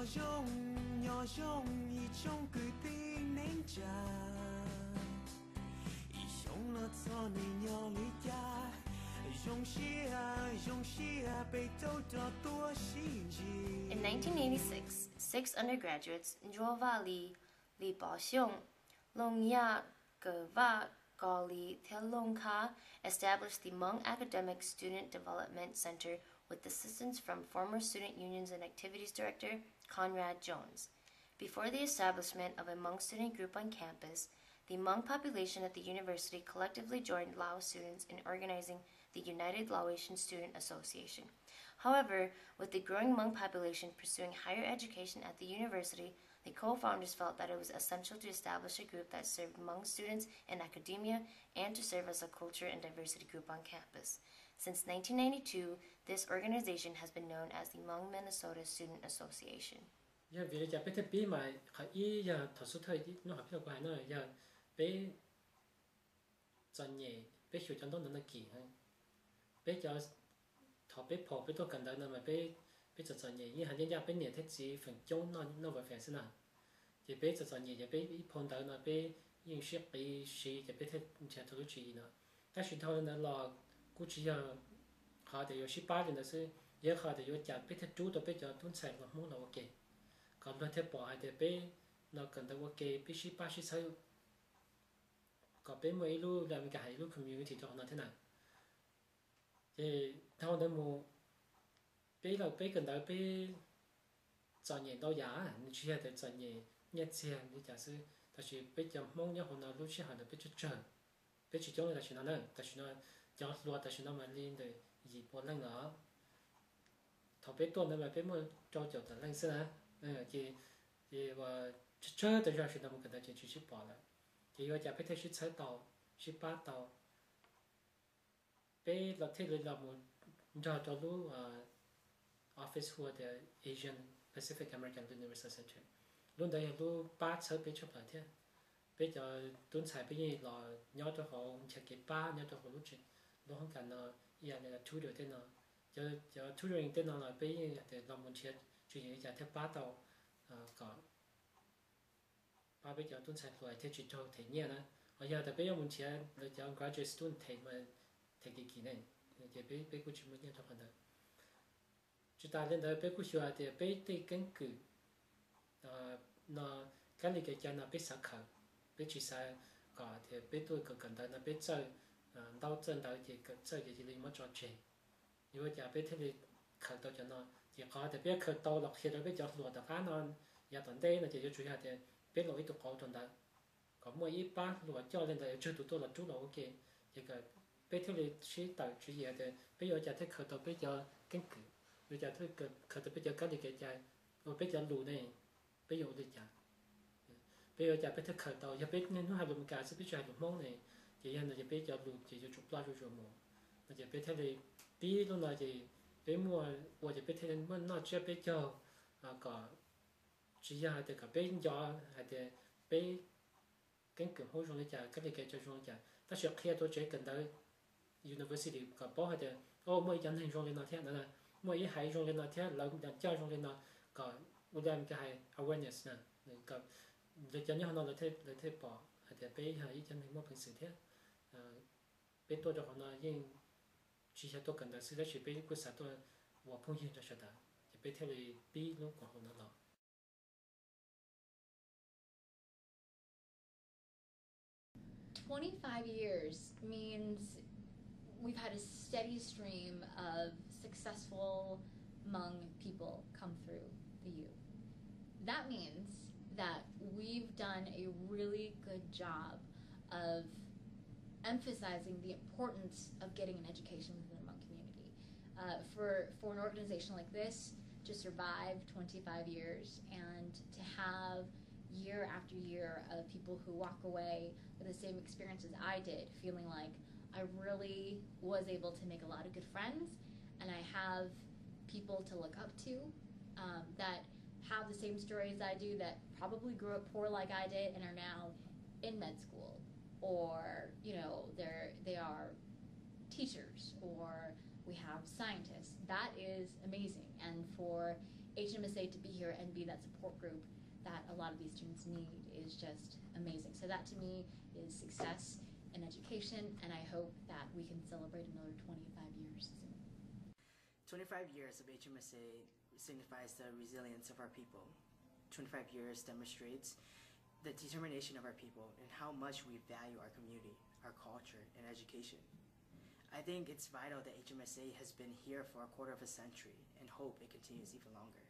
nhỏ rong y trong cười tiếng nén trà y trong nó cho này nhỏ lý cha rong xia被偷到多心机 In 1986, 6 undergraduates, Njova Li Bao Xiong, Long Ya Geva Gali Telong Ka, established the Hmong Academic Student Development Center with assistance from former Student Unions and Activities Director Conrad Jones. Before the establishment of a Hmong student group on campus, the Hmong population at the university collectively joined Lao students in organizing the United Laotian Student Association. However, with the growing Hmong population pursuing higher education at the university, the co-founders felt that it was essential to establish a group that served Hmong students in academia and to serve as a culture and diversity group on campus. Since 1992, this organization has been known as the Hmong Minnesota Studen Association. Giờ vì giờ bé thiết bị mà khởi ý giờ thật sự thôi nó học theo bài nó giờ bé chọn nhẹ bé hiểu chọn tốt nó kỳ hơn bé giờ thọ bé phò bé tôi cần đợi mà bé chọn nhẹ như hàng giờ bé nhẹ thế chỉ phần chống nó phải phải thế nào thì bé chọn nhẹ giờ bé phong đợi nó bé yên sức bé sĩ giờ bé thế chỉ thôi chỉ nó但是他呢老估计要好的有18年的是也好的有讲bé thế chủ都bé giờ tuân sai là muốn là ok còn nó theo bỏ thì bé nó cần tới ok bé ship ba ship sao còn bé mấy lu làm cái lu community cho nó thế nào thì theo nó mua bé là bé cần tới bé chọn nhẹ đâu giá nên chỉ là chọn nhẹ nhẹ xe như giả sử ta chỉ bé chọn mong nhớ hôm nào lúc chỉ hỏi là bé chờ bé chỉ cho là chỉ nó nữa ta chỉ nó cho lo ta chỉ nó mà lên để gì bỏ lăng nữa thọ bé tuần này mà bé mua cho ta lăng xưa thì và chơi từ giờ thì nó một cái chuyện chỉ bỏ lại thì bây giờ bé thấy chỉ chơi tàu chỉ ba tàu bé là thế là một cho lúc office của the Asian Pacific American University Center luôn đây lúc ba chơi bé chụp lại thế bé giờ tuần sai bé như là nhớ cho họ check cái ba nhớ cho họ lúc chuyện lúc không cần nó giờ này là thu được thế nào giờ thu được thế nào là bé để làm một chuyện chuyện giờ theo ba tàu có ba bây giờ tuân sai loại theo chỉ cho thầy nhẹ nè, bây giờ tại bây giờ muốn chơi là cho graduate student thầy mà thầy cái kỹ này, thì bây cũng chỉ muốn nhẹ thôi thôi. Chúng ta lên đó bây cũng hiểu thì bây thì căn cứ nó cái này cái cho nó bây sắc khởi, bây chỉ sai có thì bây tôi cần tới nó bây chơi đau chân đau thì chơi cái gì liền mất cho chơi, như vậy giờ bây thì khởi đầu cho nó chỉ có thì bây khởi đầu lọc khi đó bây giờ lùa tập phá nó giờ tuần đây là chỉ cho chủ yếu thì biết lỗi tụ cầu tuần đó có mỗi ít ba lùa cho lên đây chưa tụ tôi là chú là ok thì cái bây giờ thì chỉ tạo chủ yếu thì bây giờ giờ thấy khởi đầu bây giờ căn cứ bây giờ thấy khởi đầu bây giờ cái gì cái trái rồi bây giờ lùa này bây giờ đi chả bây giờ giờ bây giờ khởi đầu giờ bây nên nó hay làm cả sự bây giờ làm món này thì hiện giờ bây giờ lùa chỉ cho chụp la cho mồ bây giờ bây giờ thì bí lúc nào thì bây mua或者bây giờ mua nó chưa bây giờ có chỉ là để cả bây giờ hay để bây cái kiểu hỗ trợ cho cái này cái cho chúng ta ta sẽ khi tôi chỉ cần tới university có bao hay để mỗi dân hình dùng lên nó thế là mỗi hai dùng lên nó thế là để cho dùng lên nó có một làm cái hay awareness nè có để cho nhau nó là thế bỏ hay để bây hai dân hình một phần sự thế bây tôi cho họ nó nhưng chỉ là tôi cần tới sự đó chỉ bây cái sao tôi và phong hiểm cho ta thì bây theo thì bây lúc còn họ nó 25 years means we've had a steady stream of successful Hmong people come through the U. That means that we've done a really good job of emphasizing the importance of getting an education within the Hmong community. For an organization like this to survive 25 years and to have year after year of people who walk away with the same experience as I did, feeling like I really was able to make a lot of good friends and I have people to look up to that have the same stories I do, that probably grew up poor like I did and are now in med school, or they are teachers, or we have scientists. That is amazing. And for HMSA to be here and be that support group that a lot of these students need is just amazing. So that to me is success in education, and I hope that we can celebrate another 25 years soon. 25 years of HMSA signifies the resilience of our people. 25 years demonstrates the determination of our people and how much we value our community, our culture, and education. I think it's vital that HMSA has been here for a quarter of a century and hope it continues even longer.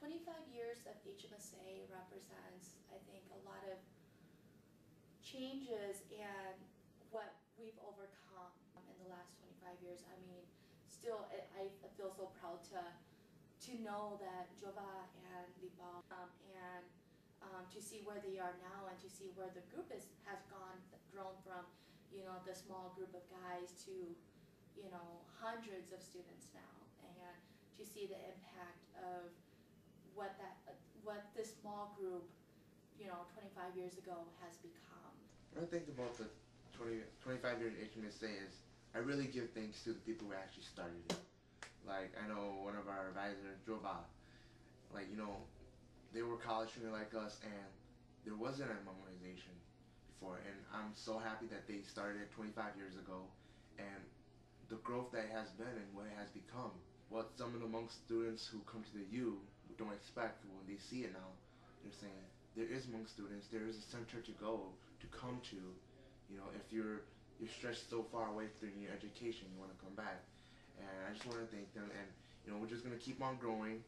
25 years of HMSA represents, I think, a lot of changes and what we've overcome in the last 25 years. I mean, still, I feel so proud to know that Jova and Libao and to see where they are now and to see where the group has grown from, you know, the small group of guys to, you know, hundreds of students now, and to see the impact of what this small group, you know, 25 years ago has become. What I think about the 25 years HMSA is I really give thanks to the people who actually started it. Like, I know one of our advisors, Joba, like, you know, they were college students like us, and there wasn't a Hmong organization before, and I'm so happy that they started it 25 years ago, and the growth that it has been and what it has become. What some of the Hmong students who come to the U don't expect when they see it now, they're saying, there is Hmong students, there is a center to go, to come to. You know, if you're stretched so far away from your education, you want to come back. And I just want to thank them, and you know, we're just going to keep on growing.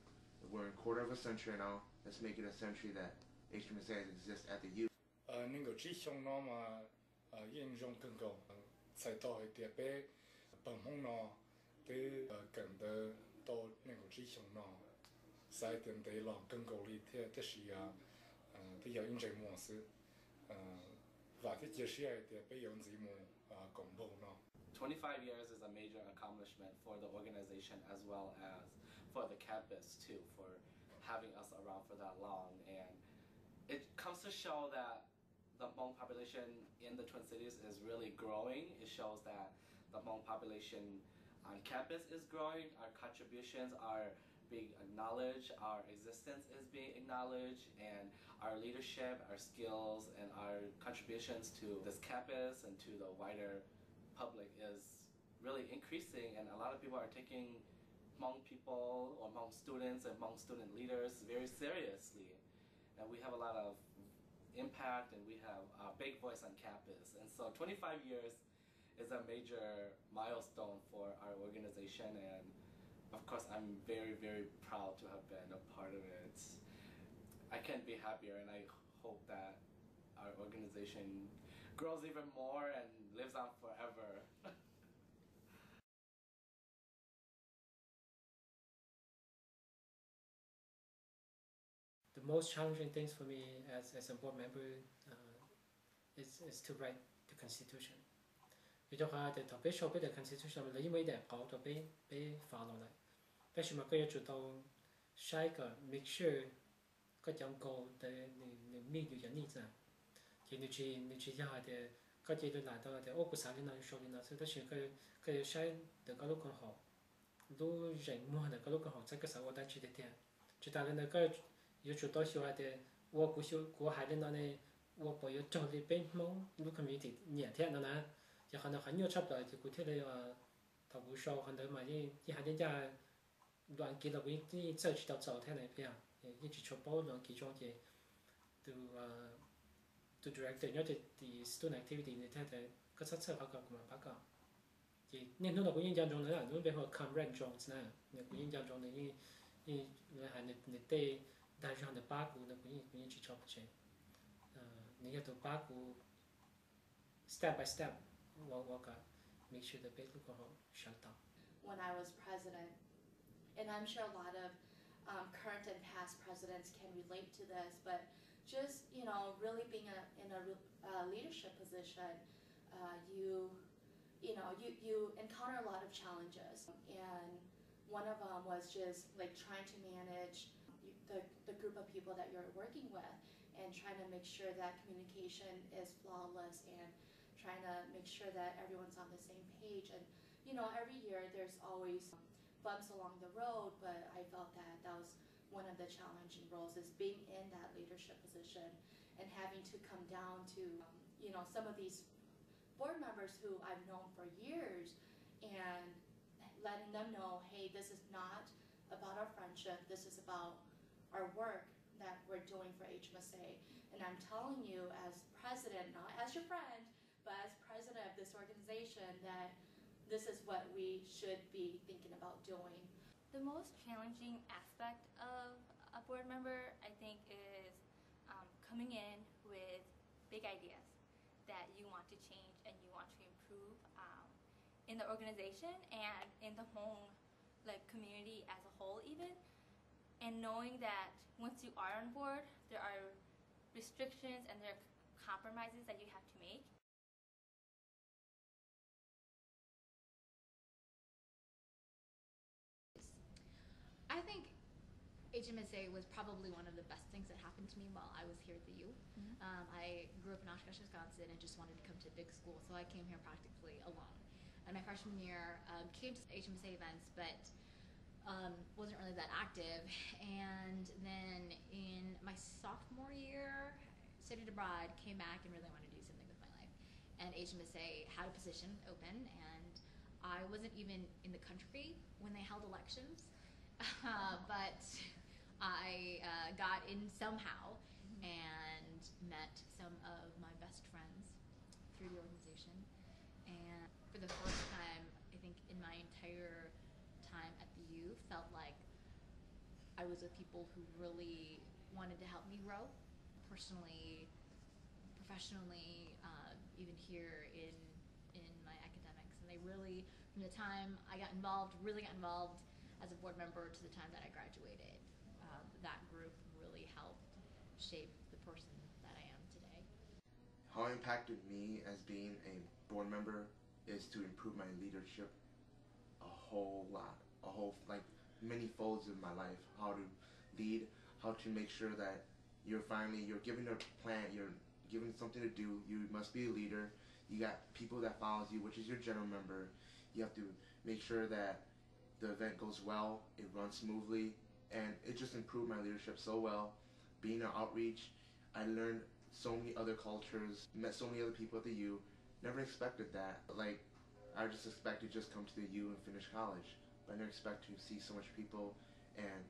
We're in a quarter of a century now. Let's make it a century that HMSA exists at the U. 能够只想那么应用更高，才到一点被本红呢，对更的到能够只想呢，才点对让更高的的是呀，对要用这模式，话题就是一点被用这么公布呢。 25 years is a major accomplishment for the organization as well as for the campus too, for having us around for that long. And it comes to show that the Hmong population in the Twin Cities is really growing. It shows that the Hmong population on campus is growing, our contributions are being acknowledged, our existence is being acknowledged, and our leadership, our skills, and our contributions to this campus and to the wider public is really increasing, and a lot of people are taking Hmong people or Hmong students and Hmong student leaders very seriously. And we have a lot of impact, and we have a big voice on campus. And so 25 years is a major milestone for our organization, and of course I'm very, very proud to have been a part of it. I can't be happier, and I hope that our organization grows even more and lives on forever. The most challenging things for me as a board member is to write the constitution. 有啲話就特別錯別嘅 constitution 你因為啲搞到俾發落嚟，但是嘛佢要做到下一個 make sure 個樣個嘅你 meet 住人 needs 啊，就你去一下嘅個嘢都嚟到嘅，我估曬你嗱說你嗱，所以但是佢下的個路更好，都人摸的個路更好，這個時候我帶去的點，就但係那個有做到小孩的，我估小我孩的那呢，我不要做的俾冇，如果咪啲年天那呢。 就可能很有差不多，就古天的他不少，可能嘛一下人家乱给了我你走去到早天那边，一直确保乱给装的，都 director 要的 student activity 那天的，个测好个嘛八个，就你弄到我印象中的，你别说 come rank 中是呢，那我印象中的你还你对但是的八股那我去超不去，你要到八股 step by step。 make sure the basic shut down. When I was president, and I'm sure a lot of current and past presidents can relate to this, but just really being in a leadership position, you encounter a lot of challenges, and one of them was just like trying to manage the group of people that you're working with, and trying to make sure that communication is flawless and trying to make sure that everyone's on the same page. And every year there's always bumps along the road, but I felt that that was one of the challenging roles, is being in that leadership position and having to come down to, some of these board members who I've known for years, and letting them know, hey, this is not about our friendship, this is about our work that we're doing for HMSA. And I'm telling you, as president, not as your friend, but as president of this organization, that this is what we should be thinking about doing. The most challenging aspect of a board member, I think, is coming in with big ideas that you want to change and you want to improve in the organization and in the Hmong community as a whole even, and knowing that once you are on board, there are restrictions and there are compromises that you have to make. I think HMSA was probably one of the best things that happened to me while I was here at the U. I grew up in Oshkosh, Wisconsin, and just wanted to come to a big school, so I came here practically alone. And my freshman year, came to HMSA events, but wasn't really that active. And then in my sophomore year, studied abroad, came back and really wanted to do something with my life. And HMSA had a position open, and I wasn't even in the country when they held elections. But I got in somehow and met some of my best friends through the organization. And for the first time, I think in my entire time at the U, felt like I was with people who really wanted to help me grow personally, professionally, even here in my academics. And they really, from the time I really got involved as a board member to the time that I graduated, that group really helped shape the person that I am today. How it impacted me as being a board member is to improve my leadership a whole lot, many folds in my life. How to lead, how to make sure that you're given a plan, you're given something to do, you must be a leader, you got people that follows you, which is your general member. You have to make sure that the event goes well, it runs smoothly, and it just improved my leadership so well. Being an outreach, I learned so many other cultures, met so many other people at the U. Never expected that. I just expected to just come to the U and finish college. But I never expect to see so much people and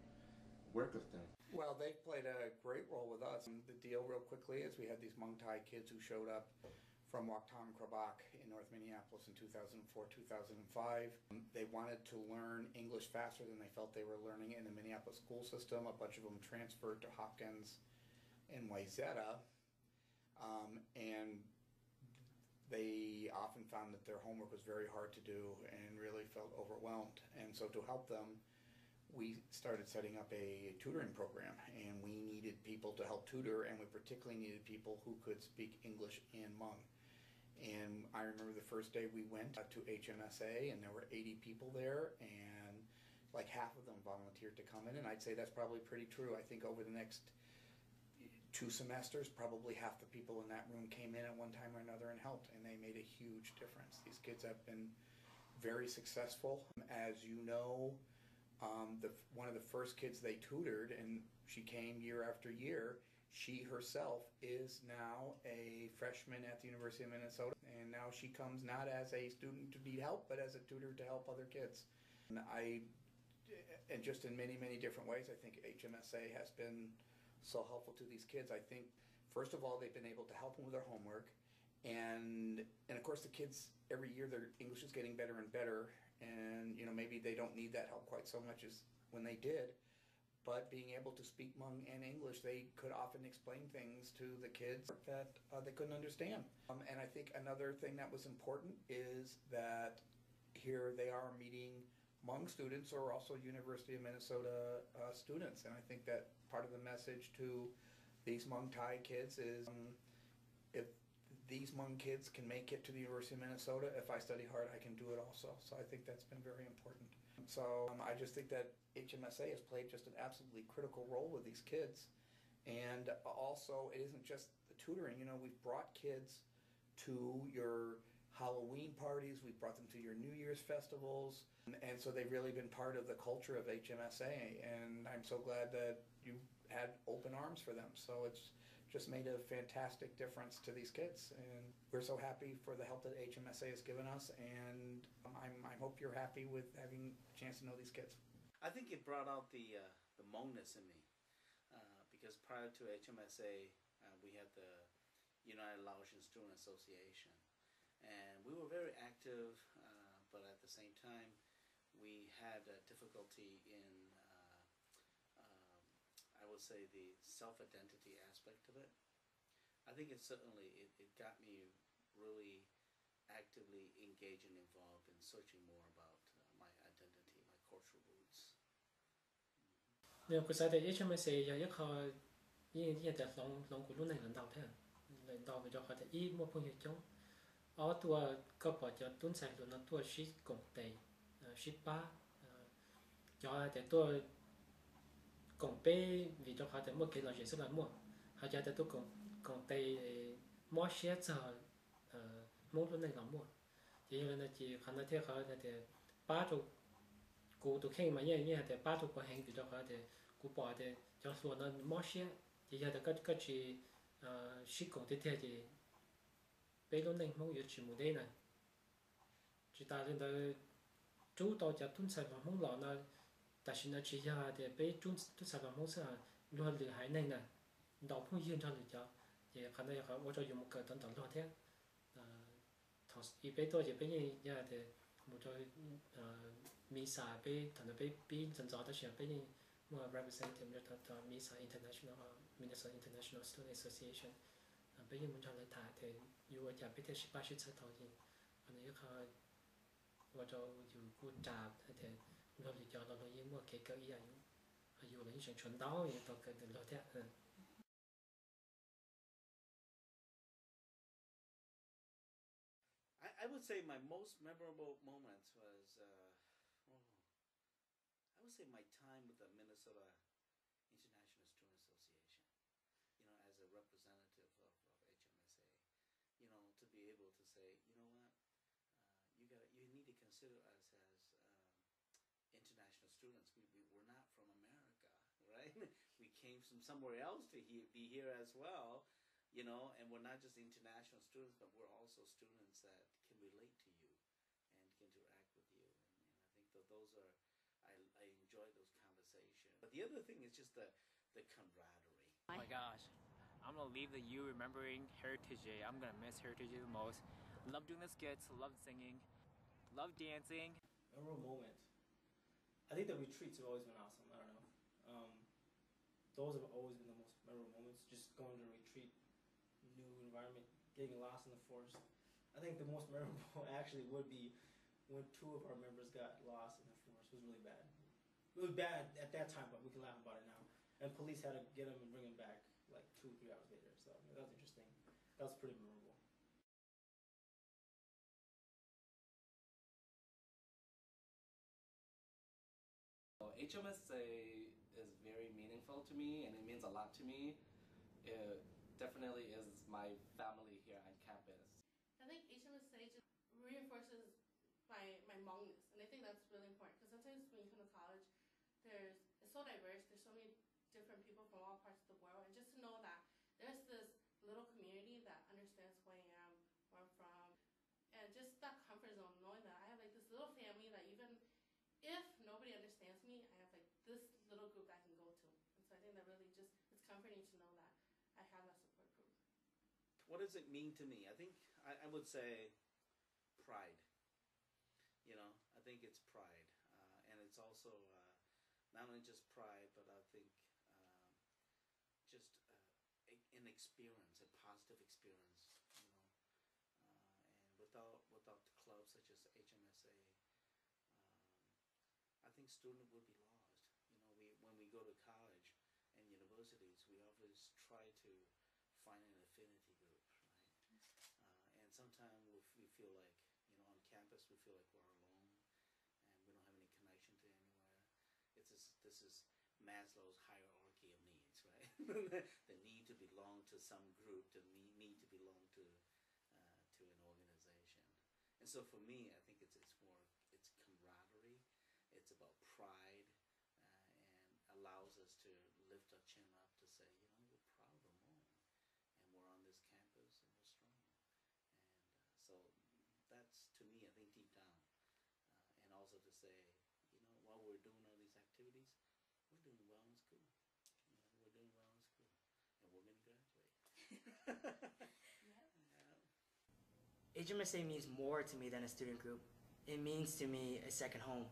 work with them. Well, they've played a great role with us. The deal real quickly is we had these Hmong Thai kids who showed up from Waktam Krabak in North Minneapolis in 2004-2005. They wanted to learn English faster than they felt they were learning in the Minneapolis school system. A bunch of them transferred to Hopkins and Wayzata, and they often found that their homework was very hard to do and really felt overwhelmed. And so to help them, we started setting up a tutoring program, and we needed people to help tutor, and we particularly needed people who could speak English and Hmong. And I remember the first day we went to HMSA, and there were 80 people there, and like half of them volunteered to come in, and I'd say that's probably pretty true. I think over the next 2 semesters, probably half the people in that room came in at one time or another and helped, and they made a huge difference. These kids have been very successful. As you know, one of the first kids they tutored, and she came year after year, she herself is now a freshman at the University of Minnesota, and now she comes not as a student to need help, but as a tutor to help other kids. And just in many, many different ways, I think HMSA has been so helpful to these kids. I think, first of all, they've been able to help them with their homework, and of course the kids, every year their English is getting better and better, and maybe they don't need that help quite so much as when they did. But being able to speak Hmong and English, they could often explain things to the kids that they couldn't understand. And I think another thing that was important is that here they are meeting Hmong students who are also University of Minnesota students. And I think that part of the message to these Hmong Thai kids is if these Hmong kids can make it to the University of Minnesota, if I study hard, I can do it also. So I think that's been very important. So I just think that HMSA has played just an absolutely critical role with these kids. And also, it isn't just the tutoring. We've brought kids to your Halloween parties. We brought them to your New Year's festivals. And so they've really been part of the culture of HMSA. And I'm so glad that you had open arms for them. So it's just made a fantastic difference to these kids. And we're so happy for the help that HMSA has given us. And I hope you're happy with having a chance to know these kids. I think it brought out the Hmongness in me. Because prior to HMSA, we had the United Laotian Student Association. And we were very active, but at the same time, we had difficulty in, I would say, the self-identity aspect of it. I think it got me really actively engaged and involved in searching more about my identity, my cultural roots. Nếu có sai thì HMSA giờ giấc họ nhưแต่ลองกูรู้ในlãnh đạo thế lãnh đạo về cho họ thì ít một phương hiệu chống ởตัวก็bỏ cho tuân sai luôn nóตัวship công tệ ship ba choแต่ตัวcông bê vì cho họ thì một cái là gì rất là mua họ choแต่ตัวcông tệ mua share cho mua luôn này là mua thì là chỉ khả năng theo họ thì ba chụcกูตัวแข่งมาเนี่ยแต่ป้าถูกกว่าแห่งอยู่ตัวเขาแต่กูปล่อยแต่จะส่วนนั้นมอเชียที่จะก็จีชิคงที่เท่ที่ไปลงในมองอยู่ชิมุได้นะจีตาเรื่องจูต่อจากทุนใส่ของมองหล่อนะแต่ชินจีจะแต่ไปจุนทุนใส่ของมองเสียล้วนหรือหายในน่ะดอกพุ่งยืนจนหรือจะอย่างขณะเขาว่าจะอยู่มุกเกิดตอนล้วนเท่ถอดอีไปตัวจะไปนี่ยาแต่มุกจะMISA ไปตอนนั้นไปปีจนจอดแต่เชียงไปนี่เมื่อ representative เนี่ยตอน MISA International Minnesota International Studen Association ไปยังมันจะเลยถ่ายแต่อยู่ว่าจะไปเที่ยวชิบะชิดใส่ทองจริงอันนี้ก็คือว่าจะอยู่กูจับแต่เราอยู่จอดเราเลยยิ่งว่าเกี่ยวอีอย่างอยู่เลยยิ่งชนดาวอย่างต่อเกิดเราเท่าI would say my most memorable moments was I would say my time with the Minnesota International Student Association, as a representative of HMSA, to be able to say, you know what, you need to consider us as international students. We're not from America, right? We came from somewhere else to be here as well, and we're not just international students, but we're also students that can relate to you and can interact with you. And I think that those are, I enjoy those conversations. But the other thing is just the camaraderie. Oh my gosh, I'm gonna leave the U remembering Heritage Day. I'm gonna miss Heritage Day the most. Love doing the skits, love singing, love dancing. Memorable moment. I think the retreats have always been awesome. I don't know. Those have always been the most memorable moments. Just going to a retreat, new environment, getting lost in the forest. I think the most memorable actually would be when 2 of our members got lost in the forest. It was really bad. It was bad at that time, but we can laugh about it now. And police had to get them and bring them back like 2 or 3 hours later. So that was interesting. That was pretty memorable. HMSA is very meaningful to me, and it means a lot to me. It definitely is my family here on campus. I think HMSA just reinforces my Hmongness, and I think that's really important because sometimes when you come to college, it's so diverse. There's so many different people from all parts of the world, and just to know that there's this little community that understands who I am, where I'm from, and just that comfort zone, knowing that I have like this little family that even if nobody understands me, I have like this little group that I can go to. And so I think that really just, it's comforting to know that I have that support group. What does it mean to me? I think I would say pride. I think it's pride. And it's also not only just pride, but I think just an experience, a positive experience, and without clubs such as HMSA, I think student would be lost. When we go to college and universities, we always try to find an affinity group, right? And sometimes we feel like, on campus we feel like we're alone and we don't have any connection to anywhere. This is Maslow's hierarchy of needs, right? The need to belong to some group, the need to belong to an organization. so for me, I think it's camaraderie. It's about pride, and allows us to lift our chin up to say, we're proud of Hmong, and we're on this campus and we're strong. And so that's, to me, I think deep down, and also to say, while we're doing all these activities, we're doing well in school. We're doing well in school, and we're going to graduate. HMSA means more to me than a student group. It means to me a second home.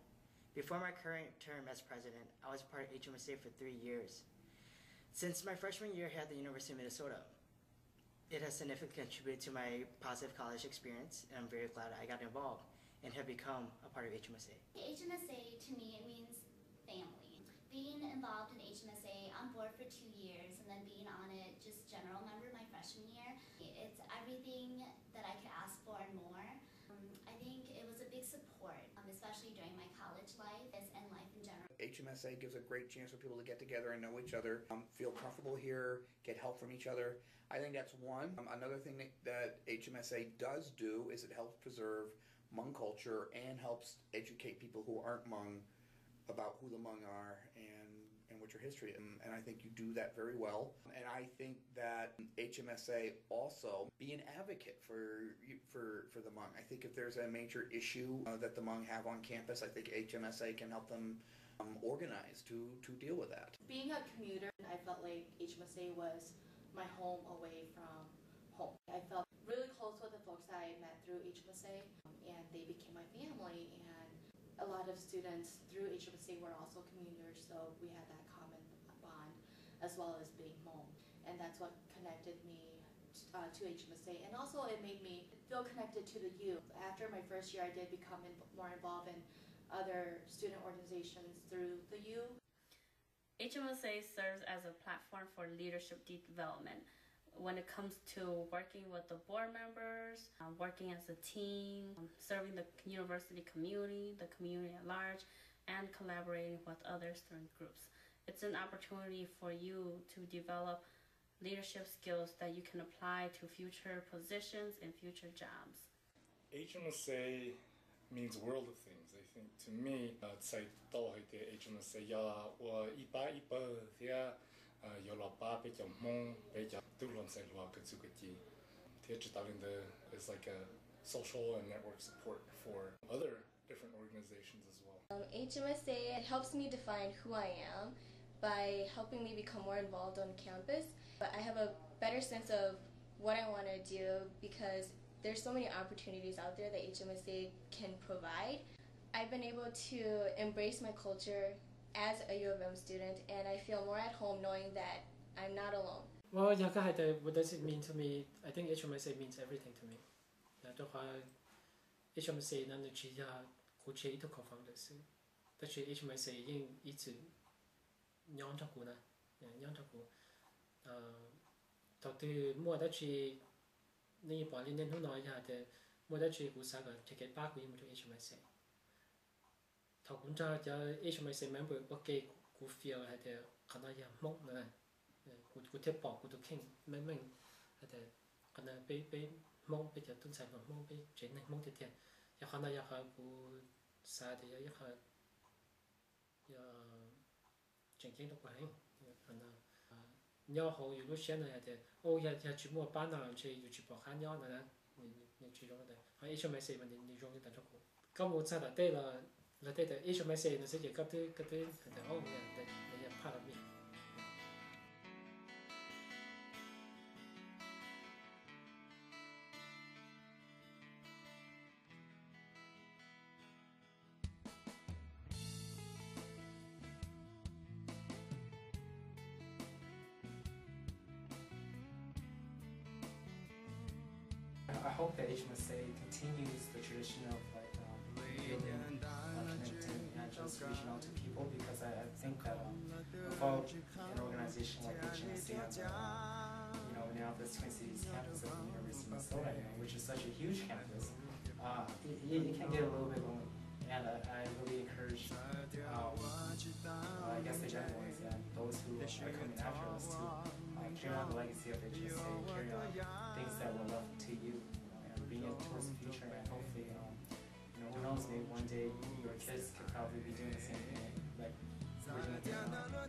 Before my current term as president, I was part of HMSA for 3 years. Since my freshman year here at the University of Minnesota, it has significantly contributed to my positive college experience, and I'm very glad I got involved and have become a part of HMSA. HMSA, to me, it means family. Being involved in HMSA, on board for 2 years, and then being on it just general member my freshman year, it's everything that I could ask for and more. I think it was a big support, especially during my college life and life in general. HMSA gives a great chance for people to get together and know each other, feel comfortable here, get help from each other. I think that's one. Another thing that HMSA does do is it helps preserve Hmong culture and helps educate people who aren't Hmong about who the Hmong are and what your history is. And I think you do that very well. And I think that HMSA also be an advocate for the Hmong. I think if there's a major issue that the Hmong have on campus, I think HMSA can help them organize to deal with that. Being a commuter, I felt like HMSA was my home away from home. I felt really close with the folks that I met through HMSA, and they became my family. And a lot of students through HMSA were also commuters, so we had that common bond, as well as being Hmong. And that's what connected me to HMSA. And also it made me feel connected to the youth. After my first year, I did become more involved in other student organizations through the youth. HMSA serves as a platform for leadership development when it comes to working with the board members, working as a team, serving the university community, the community at large, and collaborating with other student groups. It's an opportunity for you to develop leadership skills that you can apply to future positions and future jobs. HMSA means a world of things. I think to me, 在到去的 HMSA 呀，我一把的有老爸比较忙，比较都乱在乱个做个的，他知道的 is like a social and network support for other different organizations as well. HMSA helps me define who I am by helping me become more involved on campus. But I have a better sense of what I want to do because there's so many opportunities out there that HMSA can provide. I've been able to embrace my culture as a U of M student, and I feel more at home knowing that I'm not alone. Well, what does it mean to me? I think HMSA means everything to me. 的话 HMSA 那的其他国际都可方的是，但是 HMSA 已经一直养着过呢，养着过，到底莫得去你把你年头拿一下的，莫得去过啥个，这个八个月没有 HMSA。头公家就 HMSA member 我给股票还得可能也忙呢，股贴报股都傾，明係得可能俾忙俾就東西忙俾轉呢忙啲啲，也可能也係股啥的也係正經都關，可能鳥好有路線呢係得，也去摸班啊，去有去報刊鳥呢，你去用的，HMSA 問你用的得咗股，咁我真係對了。là thế thì HMSA nó sẽ chỉ cấp tới oh yeah they are part of me. I hope that HMSA continues the tradition of building connecting and just reaching out to people, because I think that without an organization like HMSA on Minneapolis Twin Cities campus of the University of Minnesota, which is such a huge campus, it can get a little bit lonely. And I really encourage, I guess the young ones and those who are coming after us to carry on the legacy of HMSA, carry on things that were left to you, and bring it towards the future, and hopefully kids could probably be doing the same thing, like we're doing it now.